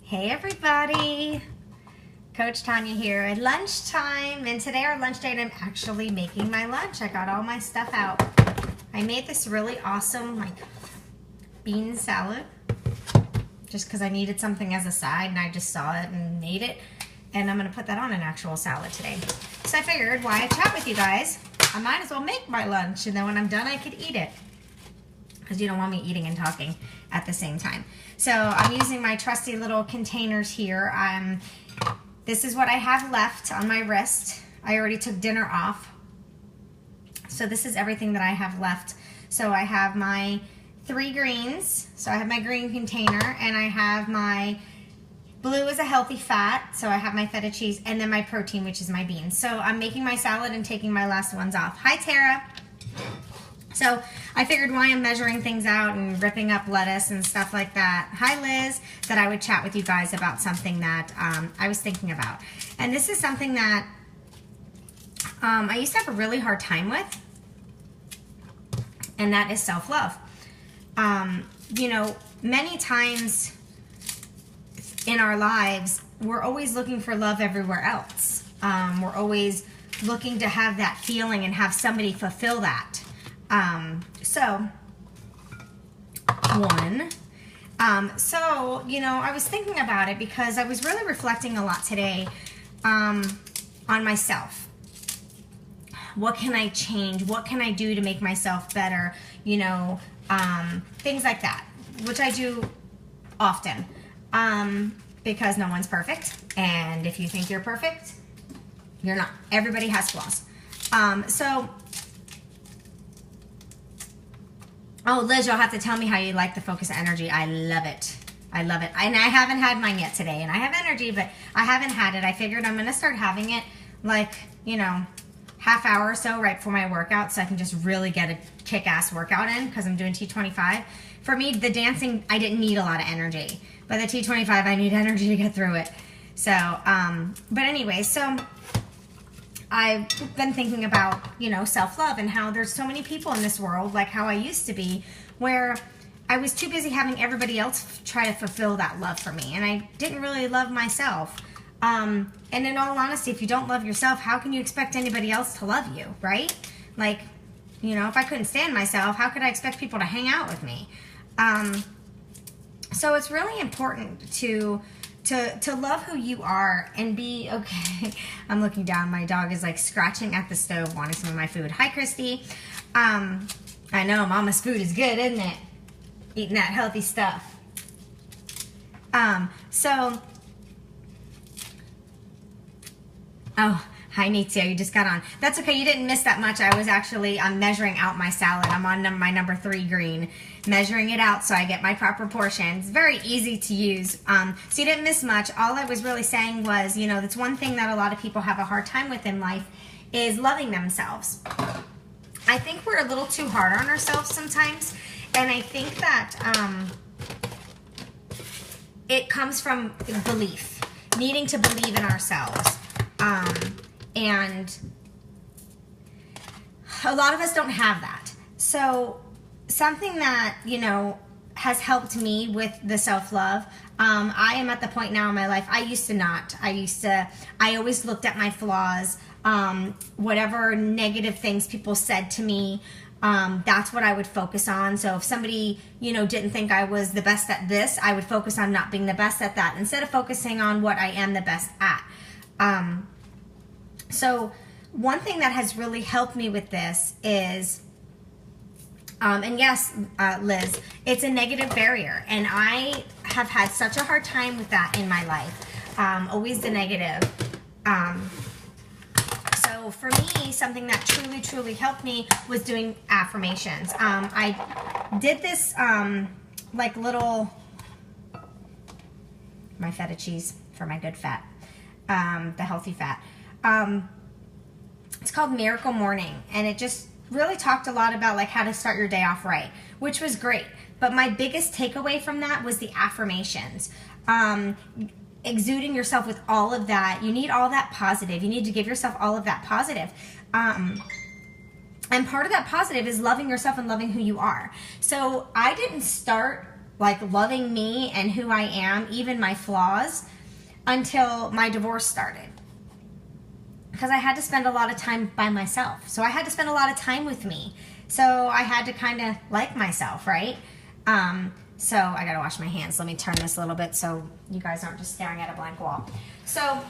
Hey everybody, Coach Tanya here at lunchtime, and today our lunch date I'm actually making my lunch. I got all my stuff out. I made this really awesome bean salad just because I needed something as a side and I just saw it and made it, and I'm going to put that on an actual salad today. So I figured why I chat with you guys, I might as well make my lunch, and then when I'm done I could eat it because you don't want me eating and talking at the same time. So I'm using my trusty little containers here. This is what I have left on my wrist. I already took dinner off. So this is everything that I have left. So I have my 3 greens. So I have my green container, and I have my blue is a healthy fat. So I have my feta cheese, and then my protein, which is my beans. So I'm making my salad and taking my last ones off. Hi, Tara. So I figured why I'm measuring things out and ripping up lettuce and stuff like that. Hi, Liz, that I would chat with you guys about something that I was thinking about. And this is something that I used to have a really hard time with, and that is self-love. You know, many times in our lives, we're always looking for love everywhere else. We're always looking to have that feeling and have somebody fulfill that. So, you know, I was thinking about it because I was really reflecting a lot today, on myself. What can I change? What can I do to make myself better? You know, things like that, which I do often, because no one's perfect. And if you think you're perfect, you're not. Everybody has flaws. Oh, Liz, you'll have to tell me how you like the focus energy. I love it. I love it. And I haven't had mine yet today. And I have energy, but I haven't had it. I figured I'm going to start having it you know, half hour or so right before my workout, so I can just really get a kick-ass workout in because I'm doing T25. For me, the dancing, I didn't need a lot of energy. But the T25, I need energy to get through it. So, but anyway, so I've been thinking about, you know, self-love and how there's so many people in this world, like how I used to be, where I was too busy having everybody else try to fulfill that love for me. And I didn't really love myself. And in all honesty, if you don't love yourself, how can you expect anybody else to love you, right? Like, you know, if I couldn't stand myself, how could I expect people to hang out with me? So it's really important to love who you are and be okay. I'm looking down. My dog is like scratching at the stove wanting some of my food. Hi, Christy. I know Mama's food is good, isn't it? Eating that healthy stuff. Oh, hi, Nitzia. You just got on. That's okay. You didn't miss that much. I was actually measuring out my salad. I'm on my number 3 green, measuring it out so I get my proper portions. Very easy to use. So you didn't miss much. All I was really saying was, you know, that's one thing that a lot of people have a hard time with in life is loving themselves. I think we're a little too hard on ourselves sometimes, and I think that it comes from belief, needing to believe in ourselves. And a lot of us don't have that. So something that, you know, has helped me with the self-love, I am at the point now in my life, I used to not. I always looked at my flaws, whatever negative things people said to me, that's what I would focus on. So if somebody, you know, didn't think I was the best at this, I would focus on not being the best at that instead of focusing on what I am the best at. So one thing that has really helped me with this is, and yes, Liz, it's a negative barrier. And I have had such a hard time with that in my life. Always the negative. So for me, something that truly, truly helped me was doing affirmations. I did this, my feta cheese for my good fat, the healthy fat. It's called Miracle Morning, and it just really talked a lot about how to start your day off right, which was great. But my biggest takeaway from that was the affirmations. Exuding yourself with all of that. You need all that positive. You need to give yourself all of that positive. And part of that positive is loving yourself and loving who you are. So I didn't start like loving me and who I am, even my flaws, until my divorce started. Because I had to spend a lot of time by myself. So I had to spend a lot of time with me. So I had to kind of like myself, right? So I gotta wash my hands. Let me turn this a little bit so you guys aren't just staring at a blank wall. So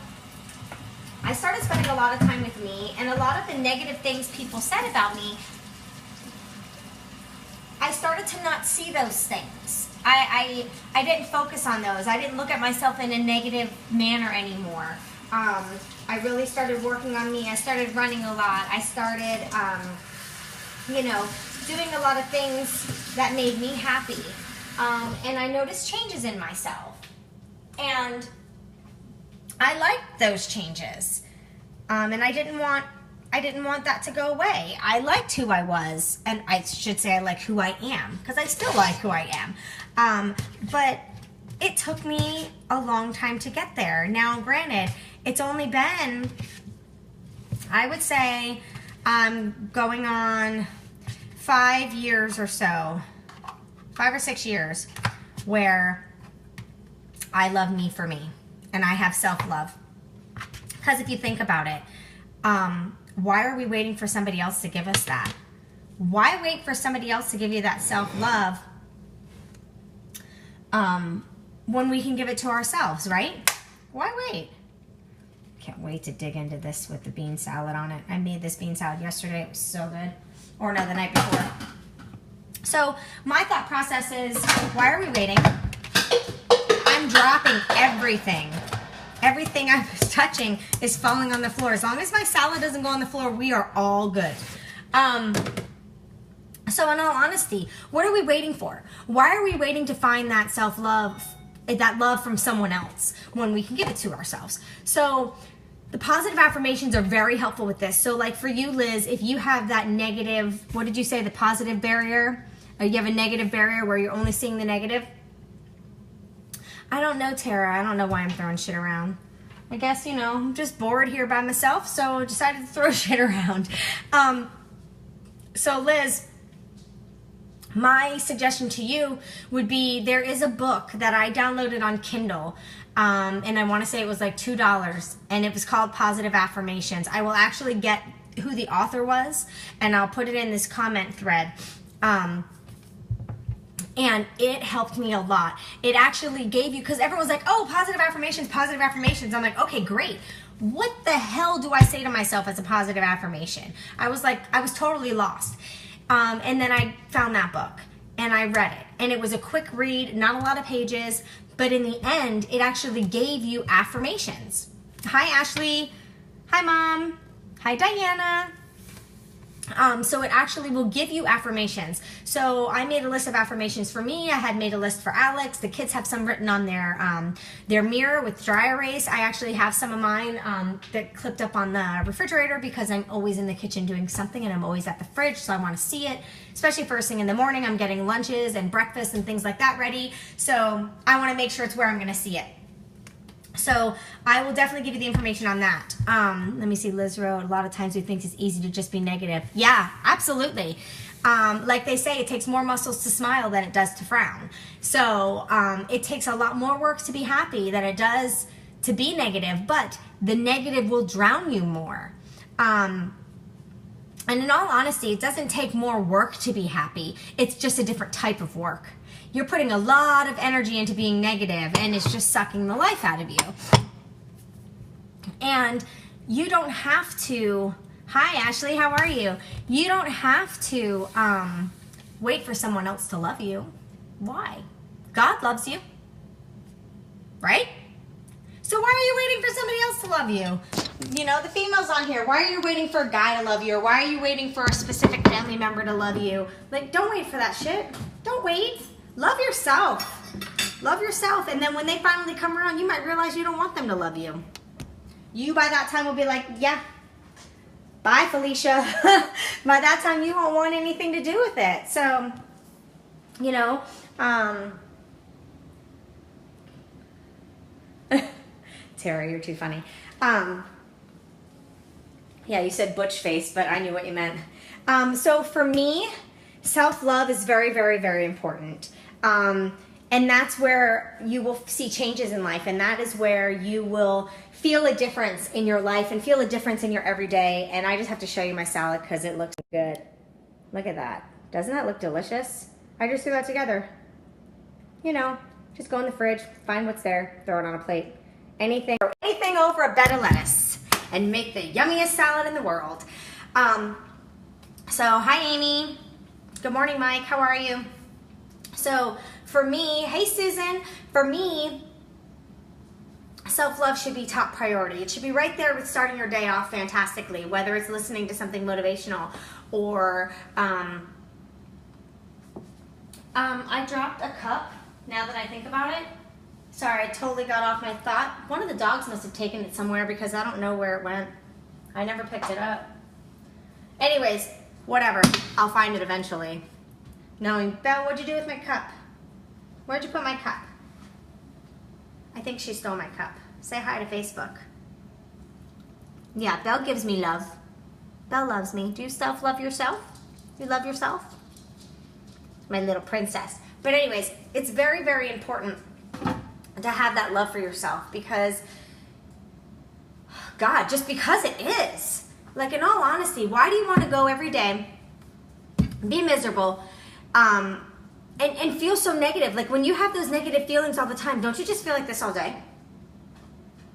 I started spending a lot of time with me, and a lot of the negative things people said about me, I started to not see those things. I didn't focus on those. I didn't look at myself in a negative manner anymore. I really started working on me. I started running a lot. I started, doing a lot of things that made me happy. And I noticed changes in myself. And I liked those changes. And I didn't want that to go away. I liked who I was. And I should say I like who I am, because I still like who I am. But it took me a long time to get there. Now, granted, it's only been, I would say, going on 5 years or so, 5 or 6 years, where I love me for me, and I have self-love. Because if you think about it, why are we waiting for somebody else to give us that? Why wait for somebody else to give you that self-love when we can give it to ourselves, right? Why wait? Can't wait to dig into this with the bean salad on it. I made this bean salad yesterday. It was so good. Or no, the night before. So my thought process is, why are we waiting? I'm dropping everything. Everything I was touching is falling on the floor. As long as my salad doesn't go on the floor, we are all good. So in all honesty, what are we waiting for? Why are we waiting to find that self-love, that love from someone else, when we can give it to ourselves? So the positive affirmations are very helpful with this. So like for you, Liz, if you have that negative, what did you say, the positive barrier? You have a negative barrier where you're only seeing the negative? I don't know, Tara. I don't know why I'm throwing shit around. I guess, I'm just bored here by myself, so I decided to throw shit around. So Liz, my suggestion to you would be, there is a book that I downloaded on Kindle, and I want to say it was like $2, and it was called Positive Affirmations. I will actually get who the author was, and I'll put it in this comment thread. And it helped me a lot. It actually gave you, because everyone's like, oh, positive affirmations, positive affirmations. I'm like, okay, great. What the hell do I say to myself as a positive affirmation? I was totally lost. And then I found that book and I read it. And it was a quick read, not a lot of pages, but in the end, it actually gave you affirmations. Hi, Ashley. Hi, Mom. Hi, Diana. So it actually will give you affirmations. So I made a list of affirmations for me. I had made a list for Alex. The kids have some written on their mirror with dry erase. I actually have some of mine that clipped up on the refrigerator, because I'm always in the kitchen doing something, and I'm always at the fridge, so I want to see it. Especially first thing in the morning, I'm getting lunches and breakfast and things like that ready. So I want to make sure it's where I'm going to see it. So I will definitely give you the information on that. Let me see, Liz wrote, a lot of times we think it's easy to just be negative. Yeah, absolutely. Like they say, it takes more muscles to smile than it does to frown. So it takes a lot more work to be happy than it does to be negative, but the negative will drown you more. And in all honesty, it doesn't take more work to be happy. It's just a different type of work. You're putting a lot of energy into being negative, and it's just sucking the life out of you. And you don't have to, hi Ashley, how are you? You don't have to wait for someone else to love you. Why? God loves you, right? So why are you waiting for somebody else to love you? The females on here, why are you waiting for a guy to love you? Or why are you waiting for a specific family member to love you? Like, don't wait for that shit. Don't wait. Love yourself. Love yourself. And then when they finally come around, you might realize you don't want them to love you. You, by that time, will be like, yeah, bye, Felicia. By that time, you won't want anything to do with it. So, Tara, you're too funny. Yeah, you said butch face, but I knew what you meant. So for me, self-love is very, very, very important. And that's where you will see changes in life. And that is where you will feel a difference in your life and feel a difference in your everyday. And I just have to show you my salad because it looks good. Look at that. Doesn't that look delicious? I just threw that together. You know, just go in the fridge, find what's there, throw it on a plate. Anything over a bed of lettuce and make the yummiest salad in the world. So hi Amy. Good morning Mike, how are you? So for me, hey Susan, for me, self-love should be top priority. It should be right there with starting your day off fantastically, whether it's listening to something motivational or I dropped a cup now that I think about it. Sorry, I totally got off my thought. One of the dogs must have taken it somewhere because I don't know where it went. I never picked it up. Anyways, whatever. I'll find it eventually. Knowing, Belle, what'd you do with my cup? Where'd you put my cup? I think she stole my cup. Say hi to Facebook. Yeah, Belle gives me love. Belle loves me. Do you self-love yourself? You love yourself? My little princess. But anyways, it's very, very important to have that love for yourself because, God, just because it is. Like, in all honesty, why do you want to go every day, be miserable, and feel so negative? Like, when you have those negative feelings all the time, don't you just feel like this all day?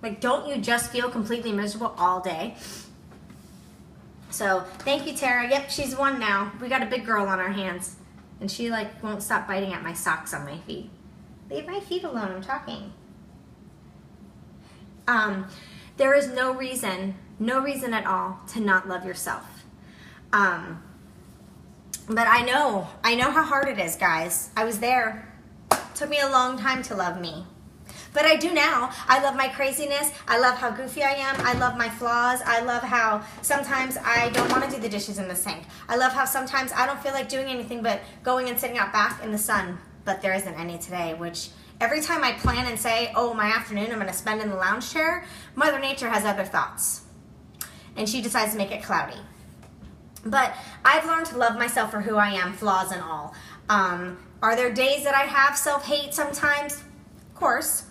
Like, don't you just feel completely miserable all day? So, thank you, Tara. Yep, she's one now. We got a big girl on our hands. And she, like, won't stop biting at my socks on my feet. Leave my feet alone, I'm talking. There is no reason at all to not love yourself. But I know how hard it is, guys. I was there. It took me a long time to love me. But I do now. I love my craziness. I love how goofy I am. I love my flaws. I love how sometimes I don't want to do the dishes in the sink. I love how sometimes I don't feel like doing anything but going and sitting out back in the sun. But there isn't any today, which every time I plan and say, oh, my afternoon I'm going to spend in the lounge chair, Mother Nature has other thoughts. And she decides to make it cloudy. But I've learned to love myself for who I am, flaws and all. Are there days that I have self-hate sometimes? Of course.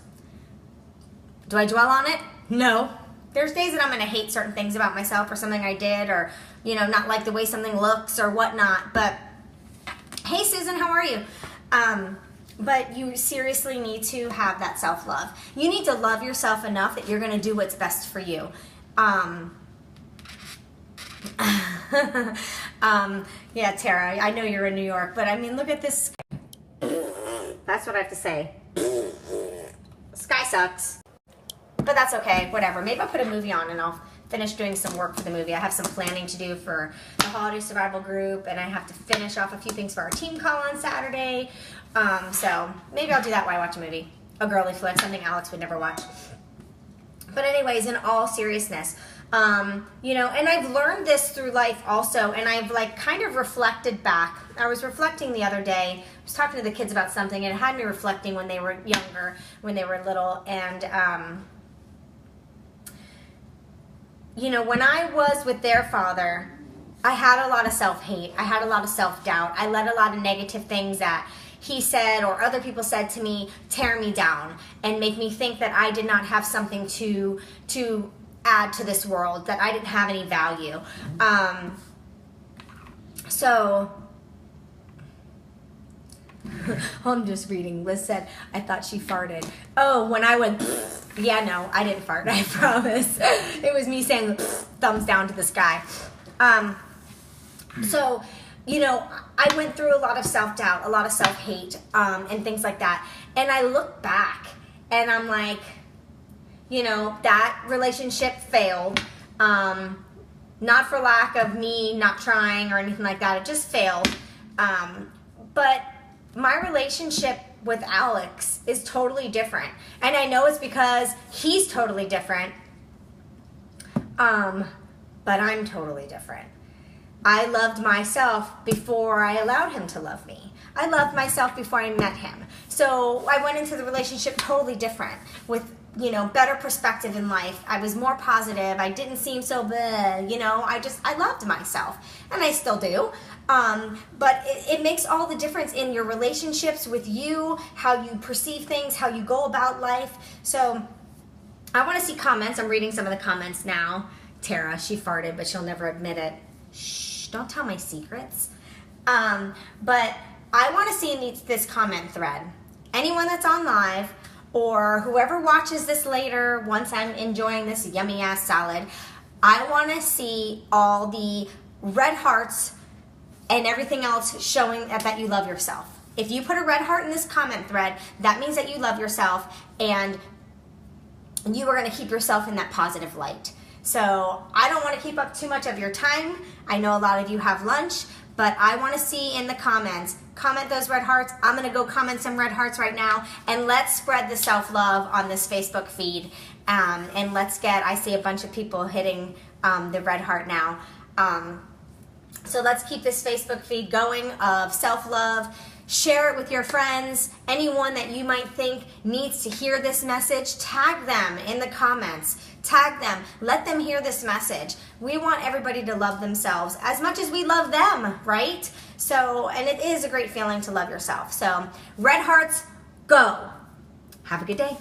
Do I dwell on it? No. There's days that I'm going to hate certain things about myself or something I did or, you know, not like the way something looks or whatnot. But, hey, Susan, how are you? But you seriously need to have that self-love. You need to love yourself enough that you're going to do what's best for you. Yeah, Tara, I know you're in New York, but I mean, look at this. That's what I have to say. Sky sucks. But that's okay, whatever. Maybe I'll put a movie on and I'll finish doing some work for the movie. I have some planning to do for the Holiday Survival Group, and I have to finish off a few things for our team call on Saturday. So maybe I'll do that while I watch a movie. A girly flick, something Alex would never watch. But anyways, in all seriousness, you know, and I've learned this through life also, and I've like kind of reflected back. I was reflecting the other day. I was talking to the kids about something, and it had me reflecting when they were younger, when they were little, and you know, when I was with their father, I had a lot of self-hate. I had a lot of self-doubt. I let a lot of negative things that he said or other people said to me tear me down and make me think that I did not have something to add to this world, that I didn't have any value. So I'm just reading. Liz said, I thought she farted. Oh, when I went, yeah, no, I didn't fart, I promise. It was me saying thumbs down to the sky. So, you know, I went through a lot of self-doubt, a lot of self-hate, and things like that. And I look back and I'm like, you know, that relationship failed. Not for lack of me not trying or anything like that. It just failed. But my relationship with Alex is totally different. And I know it's because he's totally different. But I'm totally different. I loved myself before I allowed him to love me. I loved myself before I met him. So I went into the relationship totally different with, better perspective in life. I was more positive. I didn't seem so bad, I loved myself, and I still do. But it makes all the difference in your relationships with you, how you perceive things, how you go about life. So I want to see comments. I'm reading some of the comments now. Tara, she farted, but she'll never admit it. Shh, don't tell my secrets. But I want to see this comment thread. Anyone that's on live, or whoever watches this later once I'm enjoying this yummy ass salad, I want to see all the red hearts and everything else showing that you love yourself. If you put a red heart in this comment thread, that means that you love yourself, and you are going to keep yourself in that positive light. So I don't want to keep up too much of your time. I know a lot of you have lunch, but I want to see in the comments, comment those red hearts. I'm going to go comment some red hearts right now, and let's spread the self-love on this Facebook feed. And let's I see a bunch of people hitting the red heart now. So let's keep this Facebook feed going of self-love. Share it with your friends. Anyone that you might think needs to hear this message, tag them in the comments. Tag them. Let them hear this message. We want everybody to love themselves as much as we love them, right? So, and it is a great feeling to love yourself. So, red hearts, go. Have a good day.